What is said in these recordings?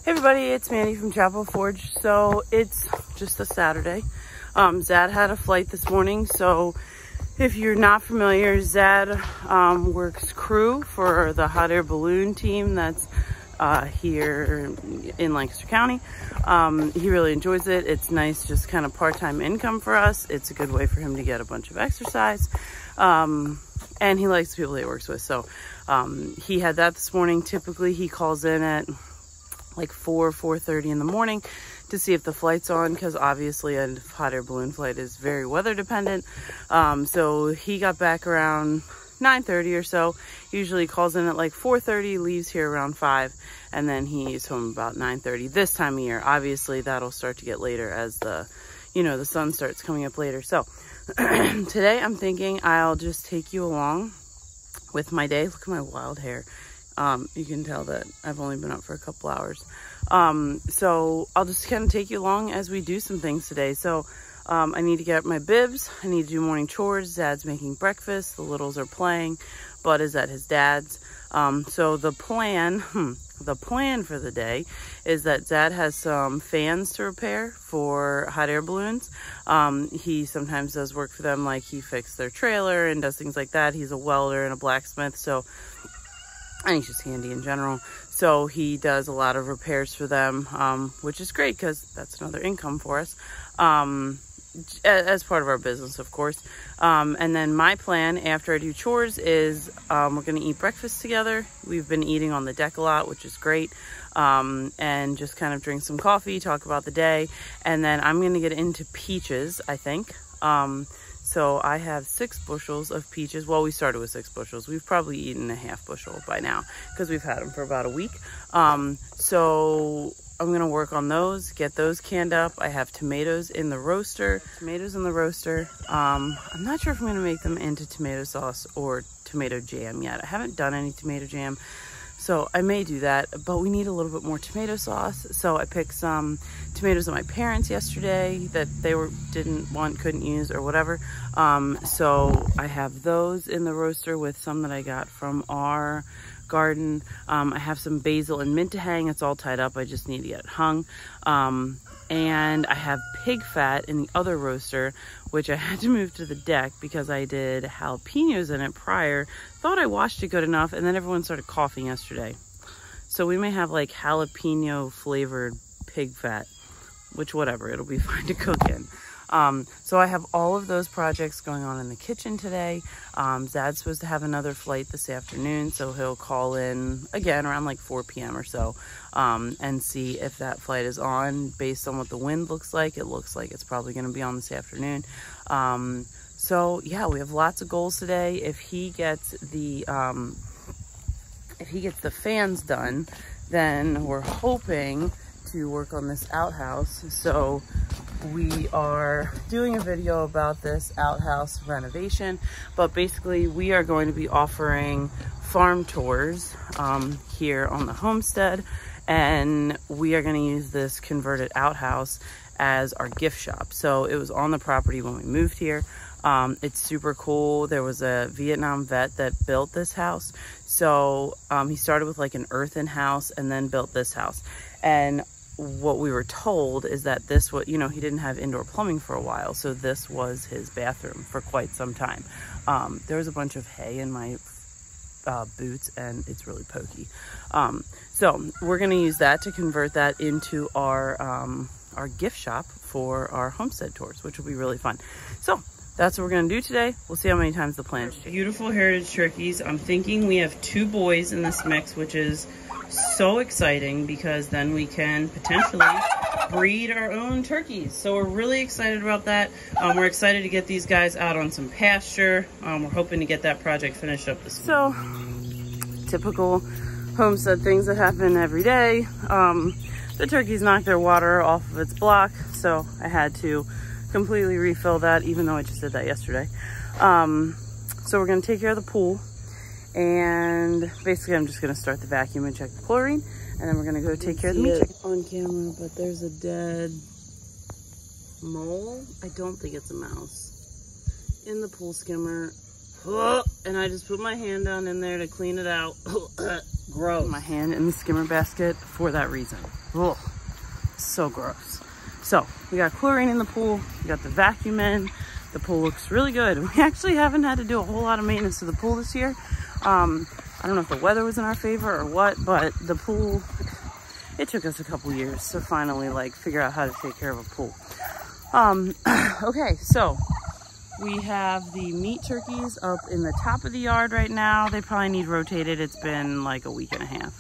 Hey everybody, it's Mandy from Chapel Forge. So it's just a Saturday. Zad had a flight this morning. So if you're not familiar, Zad works crew for the hot air balloon team that's here in Lancaster County. He really enjoys it. It's nice, just kind of part-time income for us. It's a good way for him to get a bunch of exercise. And he likes the people he works with. So he had that this morning. Typically he calls in at like 4:30 in the morning to see if the flight's on, because obviously a hot air balloon flight is very weather dependent. So he got back around 9:30 or so. Usually calls in at like 4:30, leaves here around 5, and then he's home about 9:30 this time of year. Obviously that'll start to get later as the sun starts coming up later. So today I'm thinking I'll just take you along with my day. Look at my wild hair. You can tell that I've only been up for a couple hours. So I'll just kind of take you along as we do some things today. So I need to get up my bibs. I need to do morning chores. Zad's making breakfast. The littles are playing. Bud is at his dad's. So the plan for the day is that Zad has some fans to repair for hot air balloons. He sometimes does work for them, like he fixed their trailer and does things like that. He's a welder and a blacksmith, and he's just handy in general. So he does a lot of repairs for them, which is great because that's another income for us, as part of our business, of course. And then my plan after I do chores is we're going to eat breakfast together. We've been eating on the deck a lot, which is great, and just kind of drink some coffee, talk about the day. And then I'm going to get into peaches, I think. So I have 6 bushels of peaches. Well, we started with 6 bushels. We've probably eaten a half bushel by now because we've had them for about a week. So I'm going to work on those, get those canned up. I have tomatoes in the roaster. I'm not sure if I'm going to make them into tomato sauce or tomato jam yet. I haven't done any tomato jam, so I may do that, but we need a little bit more tomato sauce. So I picked some tomatoes that my parents yesterday that they couldn't use or whatever. So I have those in the roaster with some that I got from our garden. I have some basil and mint to hang. It's all tied up. I just need to get it hung. And I have pig fat in the other roaster, which I had to move to the deck because I did jalapenos in it prior. Thought I washed it good enough, and then everyone started coughing yesterday. So we may have like jalapeno flavored pig fat, which whatever, it'll be fine to cook in. So I have all of those projects going on in the kitchen today. Zad's supposed to have another flight this afternoon, so he'll call in again around like 4 p.m. or so, and see if that flight is on. Based on what the wind looks like, it looks like it's probably going to be on this afternoon. So yeah, we have lots of goals today. If he gets the fans done, then we're hoping to work on this outhouse. So we are doing a video about this outhouse renovation, but basically we are going to be offering farm tours here on the homestead, and we are going to use this converted outhouse as our gift shop. So it was on the property when we moved here. It's super cool. There was a Vietnam vet that built this house. So he started with like an earthen house and then built this house. And what we were told is that this was, he didn't have indoor plumbing for a while, so this was his bathroom for quite some time. There was a bunch of hay in my boots, and it's really pokey. So we're going to use that to convert that into our gift shop for our homestead tours, which will be really fun. So that's what we're going to do today. We'll see how many times the plans change. Beautiful heritage turkeys. I'm thinking we have 2 boys in this mix, which is so exciting because then we can potentially breed our own turkeys. So we're really excited about that. We're excited to get these guys out on some pasture. We're hoping to get that project finished up this week. So typical homestead things that happen every day. The turkeys knocked their water off of its block, so I had to completely refill that, even though I just did that yesterday. So we're going to take care of the pool. And basically I'm just going to start the vacuum and check the chlorine, and then we're going to go take care of the meat chicken. On camera, but there's a dead mole. I don't think it's a mouse in the pool skimmer. And I just put my hand down in there to clean it out. Gross. My hand in the skimmer basket for that reason. Ugh. So gross. So we got chlorine in the pool. We got the vacuum in. The pool looks really good. We actually haven't had to do a whole lot of maintenance to the pool this year. I don't know if the weather was in our favor or what, but the pool, it took us a couple years to finally like figure out how to take care of a pool. Okay, so we have the meat turkeys up in the top of the yard right now. They probably need rotated. It's been like a week and a half.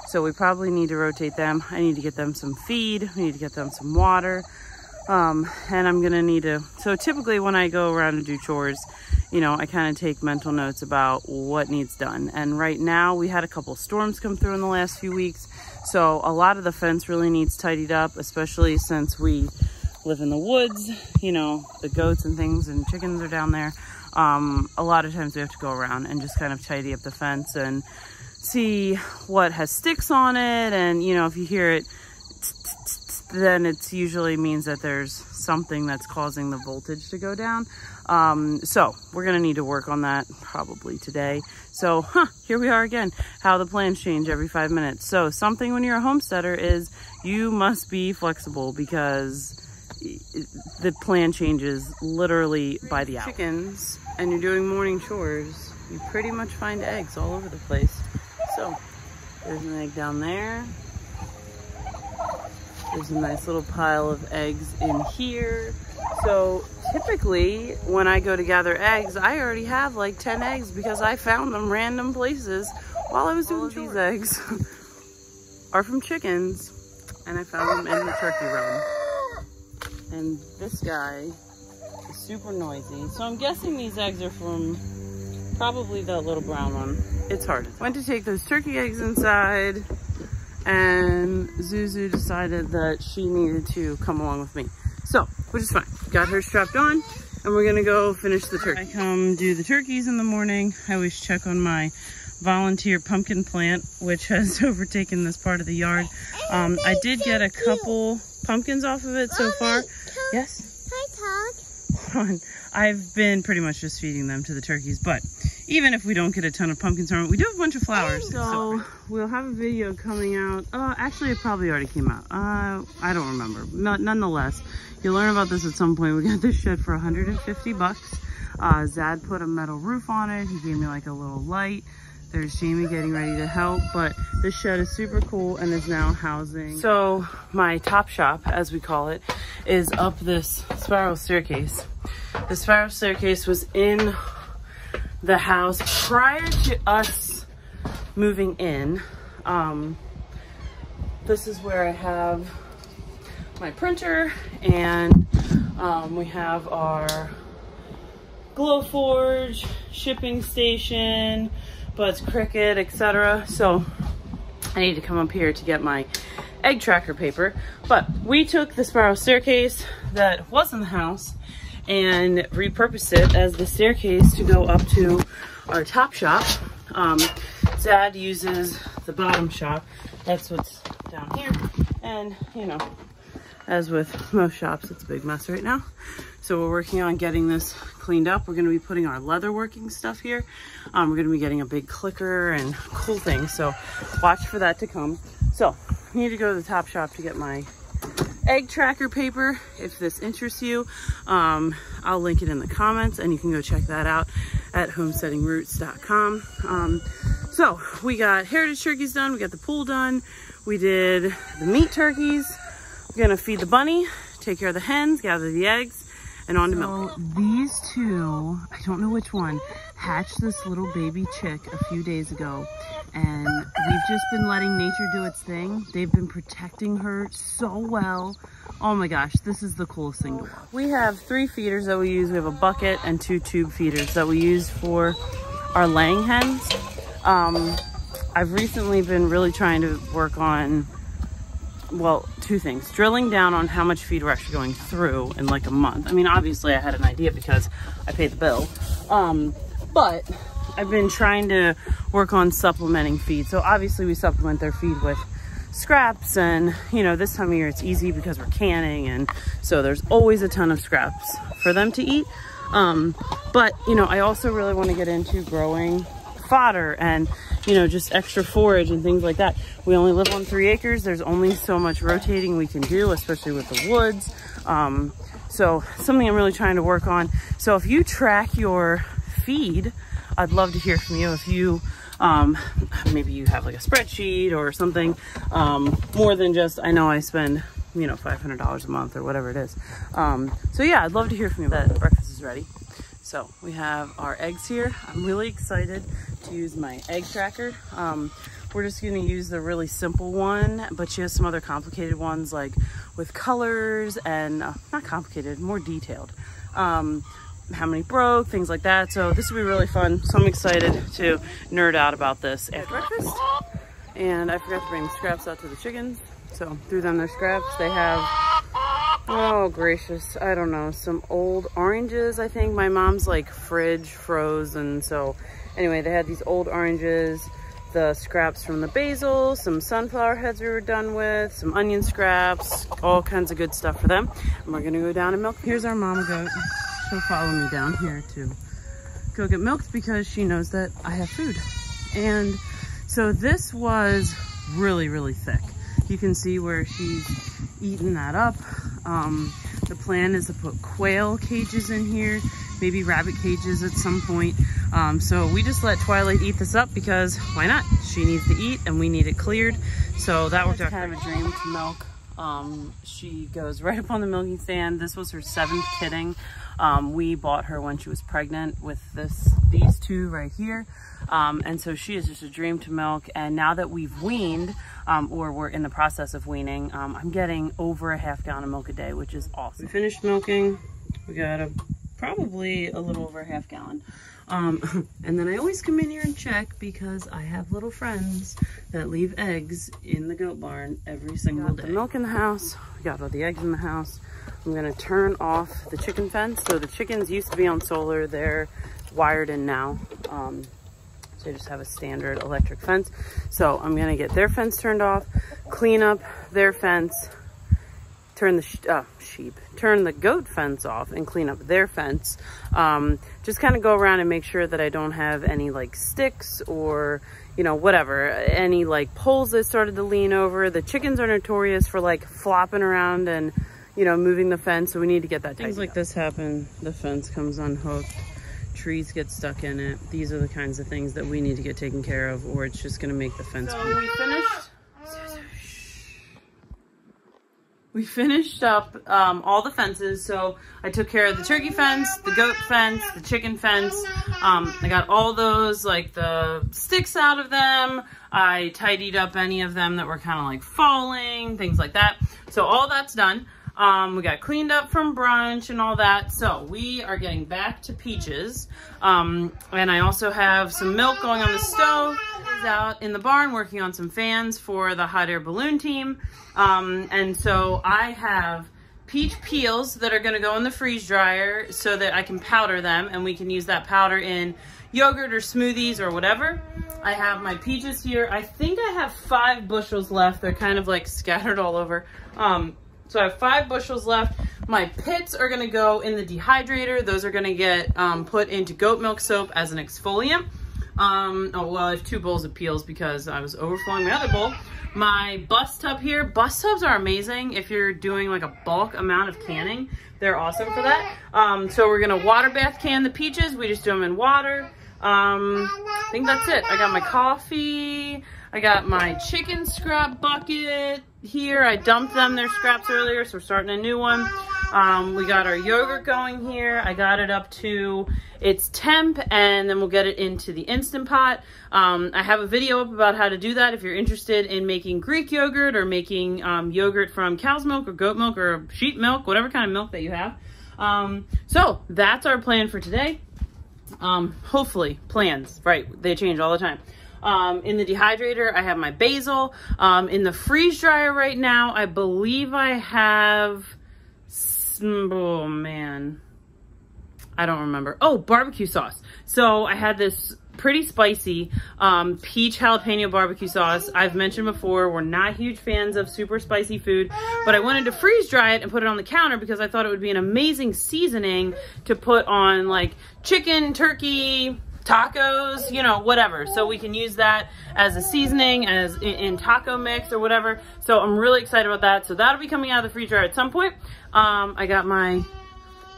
So we probably need to rotate them. I need to get them some feed. We need to get them some water. And I'm gonna need to, so typically when I go around and do chores, you know, I kind of take mental notes about what needs done. And right now we had a couple storms come through in the last few weeks. So a lot of the fence really needs tidied up, especially since we live in the woods, you know, the goats and things and chickens are down there. A lot of times we have to go around and just kind of tidy up the fence and see what has sticks on it. And, you know, if you hear it, then it usually means that there's something that's causing the voltage to go down. So we're gonna need to work on that probably today. So here we are again, how the plans change every 5 minutes. So something when you're a homesteader is you must be flexible because the plan changes literally by the hour. Chickens and you're doing morning chores, you pretty much find eggs all over the place. So there's an egg down there. There's a nice little pile of eggs in here. So typically when I go to gather eggs, I already have like 10 eggs because I found them random places while I was doing chores. These eggs are from chickens and I found them in the turkey run. And this guy is super noisy. So I'm guessing these eggs are from probably that little brown one. It's hard. Went to take those turkey eggs inside and Zuzu decided that she needed to come along with me. So, which is fine. Got her strapped on and we're gonna go finish the turkey. I come do the turkeys in the morning. I always check on my volunteer pumpkin plant, which has overtaken this part of the yard. I did get a couple pumpkins off of it so far. Yes? Hi, Todd. I've been pretty much just feeding them to the turkeys, but even if we don't get a ton of pumpkins from it, we do have a bunch of flowers. So we'll have a video coming out. Actually, it probably already came out. I don't remember. Nonetheless, you'll learn about this at some point. We got this shed for 150 bucks. Zad put a metal roof on it. He gave me like a little light. There's Jamie getting ready to help, but this shed is super cool and is now housing. So my top shop, as we call it, is up this spiral staircase. The spiral staircase was in the house prior to us moving in. This is where I have my printer and we have our Glowforge, shipping station, Bud's Cricket, etc. So I need to come up here to get my egg tracker paper. But we took the spiral staircase that was in the house and repurposed it as the staircase to go up to our top shop. Zad uses the bottom shop. That's what's down here. And, you know, as with most shops, it's a big mess right now. So we're working on getting this cleaned up. We're going to be putting our leatherworking stuff here. We're going to be getting a big clicker and cool things. So watch for that to come. So I need to go to the top shop to get my egg tracker paper. If this interests you, I'll link it in the comments and you can go check that out at homesteadingroots.com. So we got heritage turkeys done. We got the pool done. We did the meat turkeys. We're going to feed the bunny, take care of the hens, gather the eggs, and on to milk. These two, I don't know which one, hatched this little baby chick a few days ago. And we've just been letting nature do its thing. They've been protecting her so well. Oh my gosh, this is the coolest thing to watch. We have 3 feeders that we use. We have a bucket and 2 tube feeders that we use for our laying hens. I've recently been really trying to work on, well, 2 things. Drilling down on how much feed we're actually going through in like a month. I mean, obviously I had an idea because I paid the bill. But I've been trying to work on supplementing feed. So obviously we supplement their feed with scraps, and you know, this time of year it's easy because we're canning, and so there's always a ton of scraps for them to eat. But, you know, I also really want to get into growing fodder and, you know, just extra forage and things like that. We only live on 3 acres. There's only so much rotating we can do, especially with the woods. So something I'm really trying to work on. So if you track your feed, I'd love to hear from you. If you, maybe you have like a spreadsheet or something, more than just, I know I spend, you know, $500 a month or whatever it is. So yeah, I'd love to hear from you. That breakfast is ready. So we have our eggs here. I'm really excited to use my egg tracker. We're just gonna use the really simple one, but she has some other complicated ones like with colors and, not complicated, more detailed. How many broke, things like that. So this will be really fun. So I'm excited to nerd out about this after breakfast. And I forgot to bring the scraps out to the chickens. So threw them their scraps. They have, oh gracious, I don't know, some old oranges, I think. My mom's like fridge froze, and so anyway, they had these old oranges, the scraps from the basil, some sunflower heads we were done with, some onion scraps, all kinds of good stuff for them. And we're gonna go down and milk. Here's our mama goat. She'll follow me down here to go get milked because she knows that I have food. And so this was really, really thick. You can see where she's eaten that up. The plan is to put quail cages in here, maybe rabbit cages at some point. So we just let Twilight eat this up because why not? She needs to eat and we need it cleared. So that worked out. Kind of a dream to milk. She goes right up on the milking stand. This was her 7th kidding. We bought her when she was pregnant with these 2 right here. And so she is just a dream to milk. And now that we've weaned, or we're in the process of weaning, I'm getting over a ½ gallon of milk a day, which is awesome. We finished milking. We got probably a little over a ½ gallon. And then I always come in here and check because I have little friends that leave eggs in the goat barn every single day. We got the milk in the house. We got all the eggs in the house. I'm gonna turn off the chicken fence. So the chickens used to be on solar. They're wired in now. So they just have a standard electric fence. So I'm gonna get their fence turned off, clean up their fence, turn the goat fence off and clean up their fence. Just kind of go around and make sure that I don't have any like sticks or, you know, whatever, any like poles that started to lean over. The chickens are notorious for like flopping around and, you know, moving the fence. So we need to get that tightened up. Things like this happen. The fence comes unhooked. Trees get stuck in it. These are the kinds of things that we need to get taken care of, or it's just gonna make the fence. So we finished up all the fences. So I took care of the turkey fence, the goat fence, the chicken fence. I got all those, like the sticks out of them. I tidied up any of them that were kind of like falling, things like that. So all that's done. We got cleaned up from brunch and all that. So we are getting back to Peaches. And I also have some milk going on the stove. Is out in the barn working on some fans for the hot air balloon team. And so I have peach peels that are going to go in the freeze dryer so that I can powder them and we can use that powder in yogurt or smoothies or whatever. I have my peaches here. I think I have 5 bushels left. They're kind of like scattered all over. So I have 5 bushels left. My pits are gonna go in the dehydrator. Those are gonna get put into goat milk soap as an exfoliant. Oh, well, I have 2 bowls of peels because I was overflowing my other bowl. My bus tub here. Bus tubs are amazing if you're doing like a bulk amount of canning. They're awesome for that. So we're gonna water bath can the peaches. We just do them in water. I think that's it. I got my coffee. I got my chicken scrap bucket here. I dumped them their scraps earlier, so we're starting a new one. We got our yogurt going here. I got it up to its temp, and then we'll get it into the Instant Pot. I have a video up about how to do that if you're interested in making Greek yogurt or making yogurt from cow's milk or goat milk or sheep milk, whatever kind of milk that you have. So that's our plan for today. Hopefully, plans, right, they change all the time. In the dehydrator, I have my basil. In the freeze dryer right now, I believe I have, oh man, I don't remember. Oh, barbecue sauce. So I had this pretty spicy peach jalapeno barbecue sauce. I've mentioned before, we're not huge fans of super spicy food, but I wanted to freeze dry it and put it on the counter because I thought it would be an amazing seasoning to put on like chicken, turkey, tacos, you know, whatever. So we can use that as a seasoning, as in taco mix or whatever. So I'm really excited about that. So that'll be coming out of the freezer at some point. I got my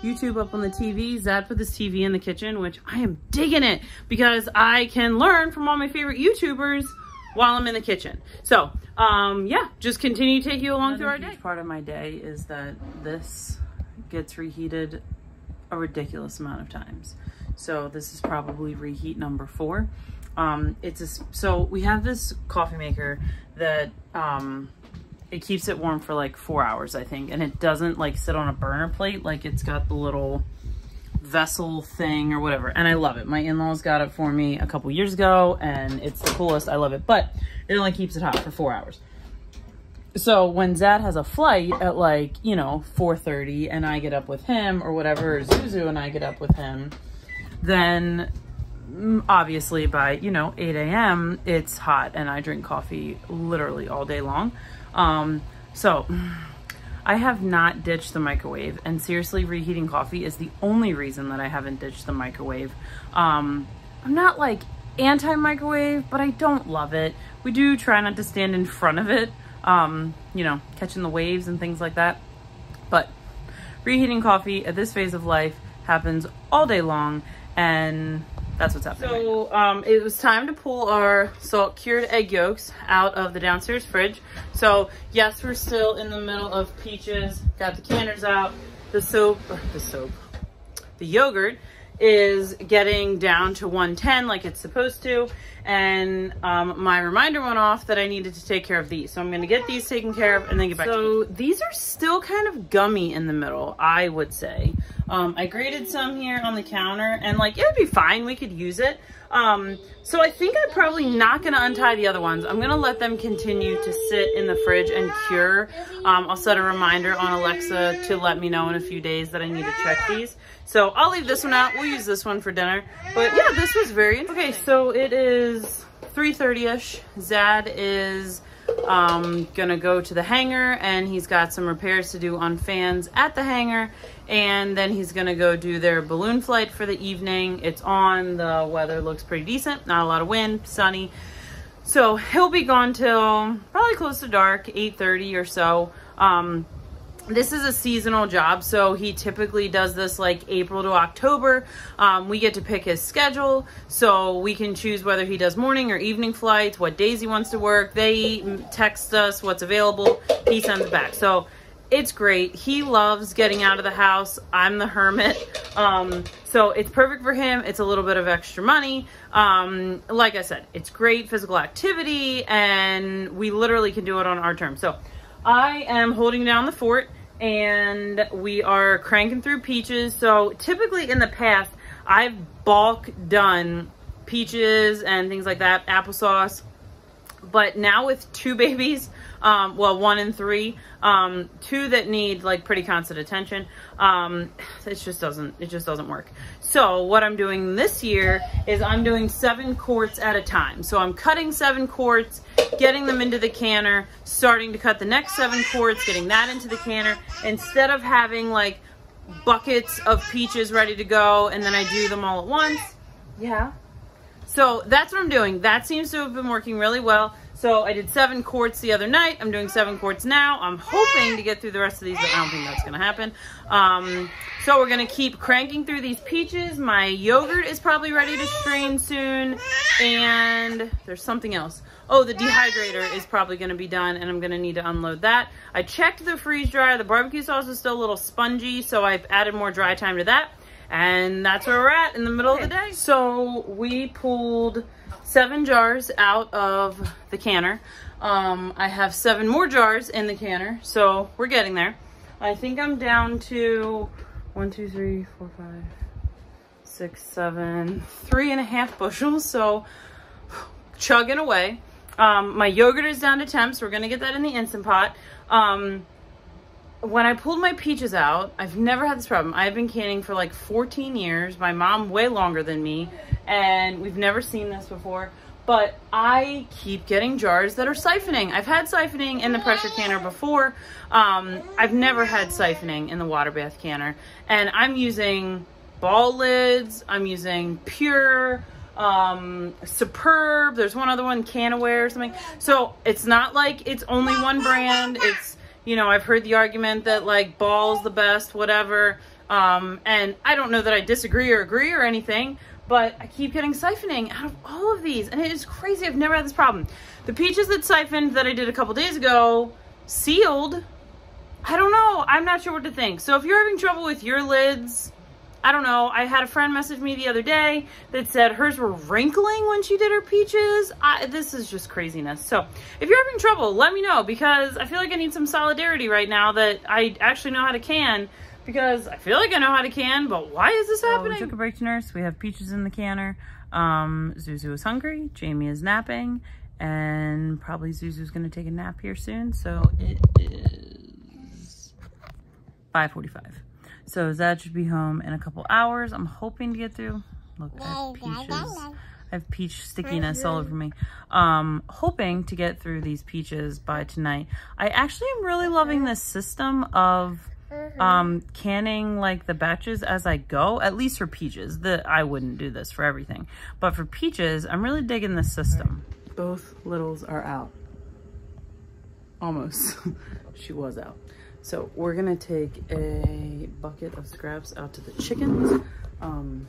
YouTube up on the TV. Zad put this TV in the kitchen, which I am digging it because I can learn from all my favorite YouTubers while I'm in the kitchen. So yeah, just continue to take you along through our day. Part of my day is that this gets reheated a ridiculous amount of times. So this is probably reheat number 4. So we have this coffee maker that it keeps it warm for like 4 hours, I think, and it doesn't like sit on a burner plate. Like it's got the little vessel thing or whatever, and I love it. My in-laws got it for me a couple years ago, and it's the coolest. I love it, but it only keeps it hot for 4 hours. So when Zad has a flight at like, you know, 4:30 and I get up with him or whatever, or Zuzu and I get up with him, then obviously by, you know, 8 a.m. it's hot and I drink coffee literally all day long. So I have not ditched the microwave, and seriously, reheating coffee is the only reason that I haven't ditched the microwave. I'm not like anti-microwave, but I don't love it. We do try not to stand in front of it, you know, catching the waves and things like that. But reheating coffee at this phase of life happens all day long, and that's what's happening. So it was time to pull our salt cured egg yolks out of the downstairs fridge. So yes, we're still in the middle of peaches. Got the canners out. The yogurt is getting down to 110 like it's supposed to. And my reminder went off that I needed to take care of these. So I'm gonna get these taken care of and then get back to you. So these are still kind of gummy in the middle, I would say. I grated some here on the counter, and like it would be fine, we could use it. So I think I'm probably not gonna untie the other ones. I'm gonna let them continue to sit in the fridge and cure. I'll set a reminder on Alexa to let me know in a few days that I need to check these. So I'll leave this one out. We'll use this one for dinner. But yeah, this was very interesting. Okay, so it is 3:30ish. Zad is gonna go to the hangar, and he's got some repairs to do on fans at the hangar, and then he's gonna go do their balloon flight for the evening. It's on, the weather looks pretty decent, not a lot of wind, sunny, so he'll be gone till probably close to dark, 8:30 or so. This is a seasonal job, so he typically does this like April to October. We get to pick his schedule, so we can choose whether he does morning or evening flights, what days he wants to work. They text us what's available, he sends it back. So it's great. He loves getting out of the house. I'm the hermit. So it's perfect for him. It's a little bit of extra money. Like I said, it's great physical activity, and we literally can do it on our terms. So I am holding down the fort, and we are cranking through peaches. So typically in the past, I've bulk done peaches and things like that, applesauce. But now with 2 babies, well, 1 and 3, 2 that need like pretty constant attention, it just doesn't work. So what I'm doing this year is I'm doing 7 quarts at a time. So I'm cutting 7 quarts, getting them into the canner, starting to cut the next 7 quarts, getting that into the canner, instead of having like buckets of peaches ready to go and then I do them all at once. Yeah. So that's what I'm doing. That seems to have been working really well. So I did 7 quarts the other night. I'm doing 7 quarts now. I'm hoping to get through the rest of these, but I don't think that's going to happen. So we're going to keep cranking through these peaches. My yogurt is probably ready to strain soon. And there's something else. Oh, the dehydrator is probably going to be done, and I'm going to need to unload that. I checked the freeze dryer. The barbecue sauce is still a little spongy, so I've added more dry time to that. And that's where we're at in the middle of the day. So we pulled 7 jars out of the canner. I have 7 more jars in the canner, so we're getting there. I think I'm down to 1, 2, 3, 4, 5, 6, 7, 3.5 bushels. So chugging away. My yogurt is down to temp, so we're gonna get that in the Instant Pot. when I pulled my peaches out, I've never had this problem. I've been canning for like 14 years. My mom way longer than me, and we've never seen this before. But I keep getting jars that are siphoning. I've had siphoning in the pressure canner before. I've never had siphoning in the water bath canner. And I'm using ball lids. I'm using Pure, Superb. There's one other one, Canaware or something. So it's not like it's only one brand. It's, you know, I've heard the argument that like Ball's the best, whatever. And I don't know that I disagree or agree or anything. But I keep getting siphoning out of all of these, and it is crazy. I've never had this problem. The peaches that siphoned that I did a couple days ago, sealed. I don't know. I'm not sure what to think. So if you're having trouble with your lids, I don't know. I had a friend message me the other day that said hers were wrinkling when she did her peaches. This is just craziness. So if you're having trouble, let me know, because I feel like I need some solidarity right now that I actually know how to can. Because I feel like I know how to can, but why is this happening? We took a break to nurse. We have peaches in the canner. Zuzu is hungry. Jamie is napping. And probably Zuzu's going to take a nap here soon. So it is 5:45. So Zad should be home in a couple hours. I'm hoping to get through. Look, I have peaches. I have peach stickiness all over me. Hoping to get through these peaches by tonight. I actually am really loving this system of canning like the batches as I go, at least for peaches. I wouldn't do this for everything, but for peaches, I'm really digging this system. Both littles are out. Almost. She was out. So we're gonna take a bucket of scraps out to the chickens. And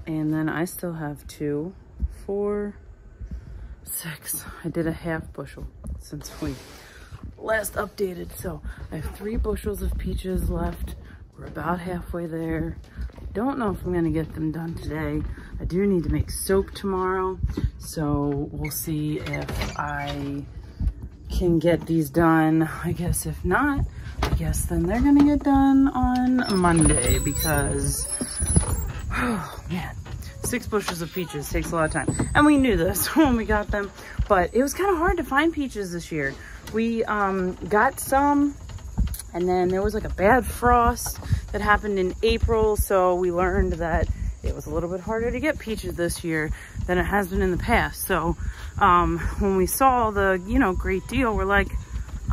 then I still have 2, 4, 6. I did a half bushel since we last updated. So I have 3 bushels of peaches left. We're about halfway there. I don't know if I'm gonna get them done today. I do need to make soap tomorrow, so we'll see if I can get these done. I guess if not, I guess then they're gonna get done on Monday, because oh man, 6 bushels of peaches takes a lot of time. And we knew this when we got them, but it was kind of hard to find peaches this year. We got some, and then there was like a bad frost that happened in April, so we learned that it was a little bit harder to get peaches this year than it has been in the past. So when we saw the, you know, great deal, we're like,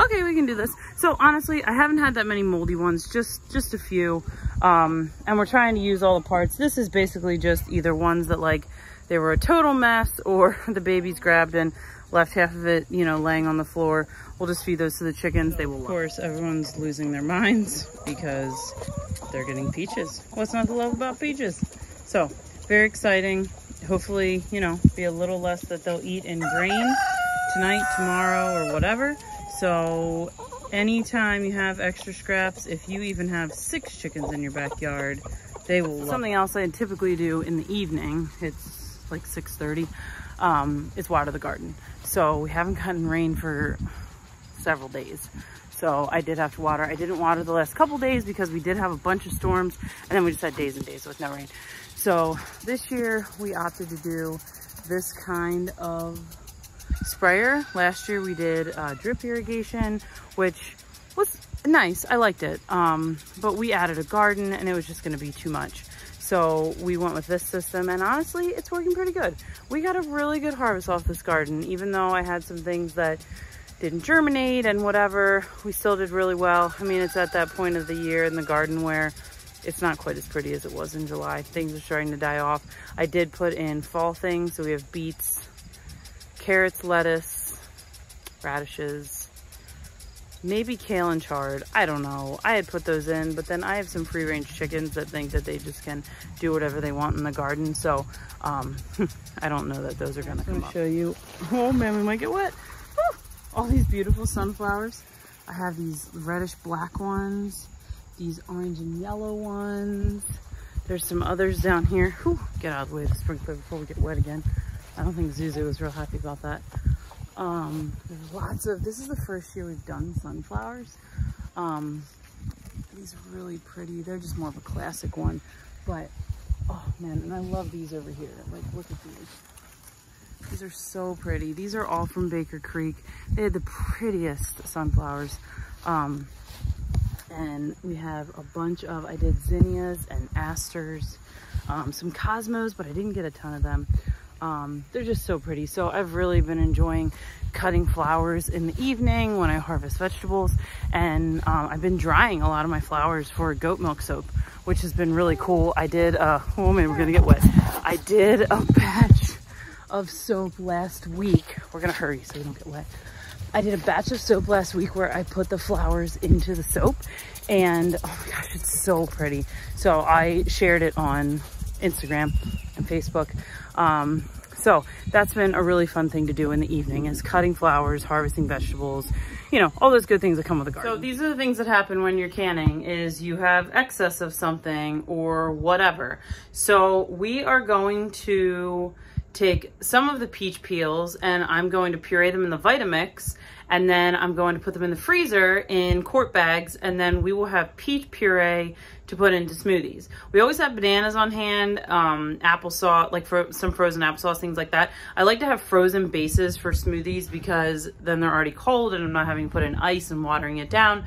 okay, we can do this. So honestly, I haven't had that many moldy ones, just a few. And we're trying to use all the parts. This is basically just either ones that like they were a total mess, or the babies grabbed and left half of it, you know, laying on the floor. We'll just feed those to the chickens. They will love. Of course, everyone's losing their minds because they're getting peaches. What's not to love about peaches? So very exciting. Hopefully, you know, be a little less that they'll eat in grain tonight, tomorrow, or whatever. So anytime you have extra scraps, if you even have 6 chickens in your backyard, they will love. Something else I typically do in the evening, it's like 6:30, is water the garden. So we haven't gotten rain for several days. So I did have to water. I didn't water the last couple days because we did have a bunch of storms, and then we just had days and days with no rain. So this year we opted to do this kind of sprayer. Last year we did drip irrigation, which was nice. I liked it. But we added a garden and it was just gonna be too much. So we went with this system, and honestly, it's working pretty good. We got a really good harvest off this garden, even though I had some things that didn't germinate and whatever. We still did really well. I mean, it's at that point of the year in the garden where it's not quite as pretty as it was in July. Things are starting to die off. I did put in fall things, so we have beets, carrots, lettuce, radishes, maybe kale and chard. I don't know. I had put those in, but then I have some free-range chickens that think that they just can do whatever they want in the garden. So I don't know that those are gonna come up. Show you. Oh man, we might get wet. Woo! All these beautiful sunflowers. I have these reddish black ones, these orange and yellow ones. There's some others down here. Whew, get out of the way of the sprinkler before we get wet again. I don't think Zuzu was real happy about that. There's lots of, this is the first year we've done sunflowers. These are really pretty. They're just more of a classic one, but oh man, and I love these over here. Like, look at these. These are so pretty. These are all from Baker Creek. They had the prettiest sunflowers. And we have a bunch of, I did zinnias and asters, some cosmos, but I didn't get a ton of them. They're just so pretty. So I've really been enjoying cutting flowers in the evening when I harvest vegetables. And I've been drying a lot of my flowers for goat milk soap, which has been really cool. I did, oh man, we're gonna get wet. I did a batch of soap last week. We're gonna hurry so we don't get wet. I did a batch of soap last week where I put the flowers into the soap, and oh my gosh, it's so pretty. So I shared it on Instagram and Facebook. So that's been a really fun thing to do in the evening, is cutting flowers, harvesting vegetables, you know, all those good things that come with a garden. So these are the things that happen when you're canning, is you have excess of something or whatever. So we are going to take some of the peach peels and I'm going to puree them in the Vitamix, and then I'm going to put them in the freezer in quart bags, and then we will have peach puree to put into smoothies. We always have bananas on hand, applesauce, like for some frozen applesauce, things like that. I like to have frozen bases for smoothies because then they're already cold and I'm not having to put in ice and watering it down.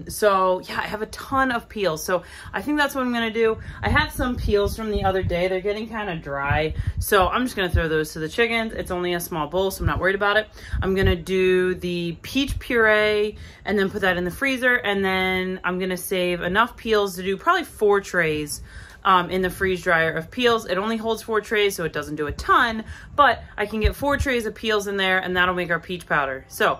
So yeah, I have a ton of peels. So I think that's what I'm gonna do. I have some peels from the other day. They're getting kind of dry. So I'm just gonna throw those to the chickens. It's only a small bowl, so I'm not worried about it. I'm gonna do the peach puree and then put that in the freezer. And then I'm gonna save enough peels to do probably 4 trays in the freeze dryer of peels. It only holds 4 trays, so it doesn't do a ton, but I can get 4 trays of peels in there, and that'll make our peach powder. So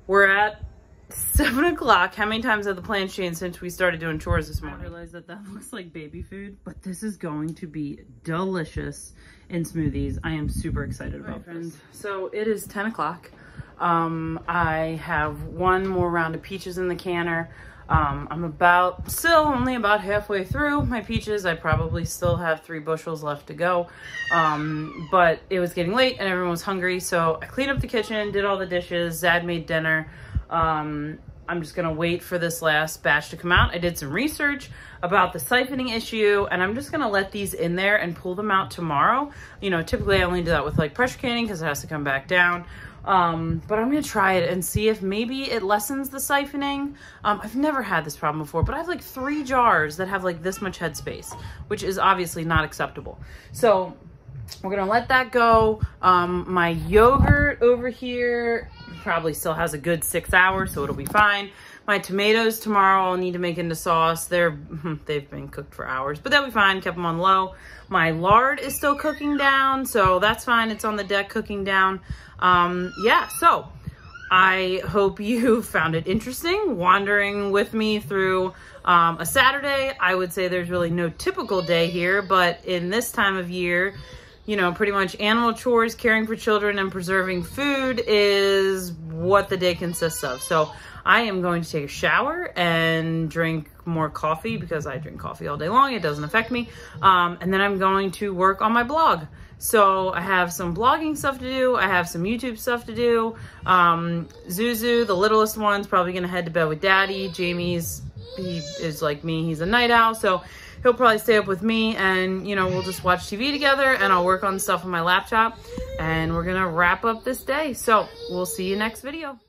we're at 7 o'clock. How many times have the plants changed since we started doing chores this morning? I realize that that looks like baby food, but this is going to be delicious in smoothies. I am super excited about this. So it is 10 o'clock. I have 1 more round of peaches in the canner. I'm still only about halfway through my peaches. I probably still have 3 bushels left to go. But it was getting late and everyone was hungry. So I cleaned up the kitchen, did all the dishes. Zad made dinner. I'm just gonna wait for this last batch to come out. I did some research about the siphoning issue, and I'm just gonna let these in there and pull them out tomorrow. You know, typically I only do that with like pressure canning because it has to come back down. But I'm gonna try it and see if maybe it lessens the siphoning. I've never had this problem before, but I have like 3 jars that have like this much headspace, which is obviously not acceptable. So we're gonna let that go. My yogurt over here probably still has a good 6 hours, so it'll be fine. My tomatoes tomorrow I'll need to make into sauce. They've been cooked for hours, but they'll be fine, kept them on low. My lard is still cooking down, so that's fine. It's on the deck cooking down. Yeah, so I hope you found it interesting wandering with me through a Saturday. I would say there's really no typical day here, but in this time of year, you know, pretty much animal chores, caring for children, and preserving food is what the day consists of. So I am going to take a shower and drink more coffee because I drink coffee all day long. It doesn't affect me. And then I'm going to work on my blog. So I have some blogging stuff to do. I have some YouTube stuff to do. Zuzu, the littlest one's probably gonna head to bed with Daddy. He is like me, he's a night owl. So he'll probably stay up with me, and you know, we'll just watch TV together and I'll work on stuff on my laptop, and we're gonna wrap up this day. So we'll see you next video.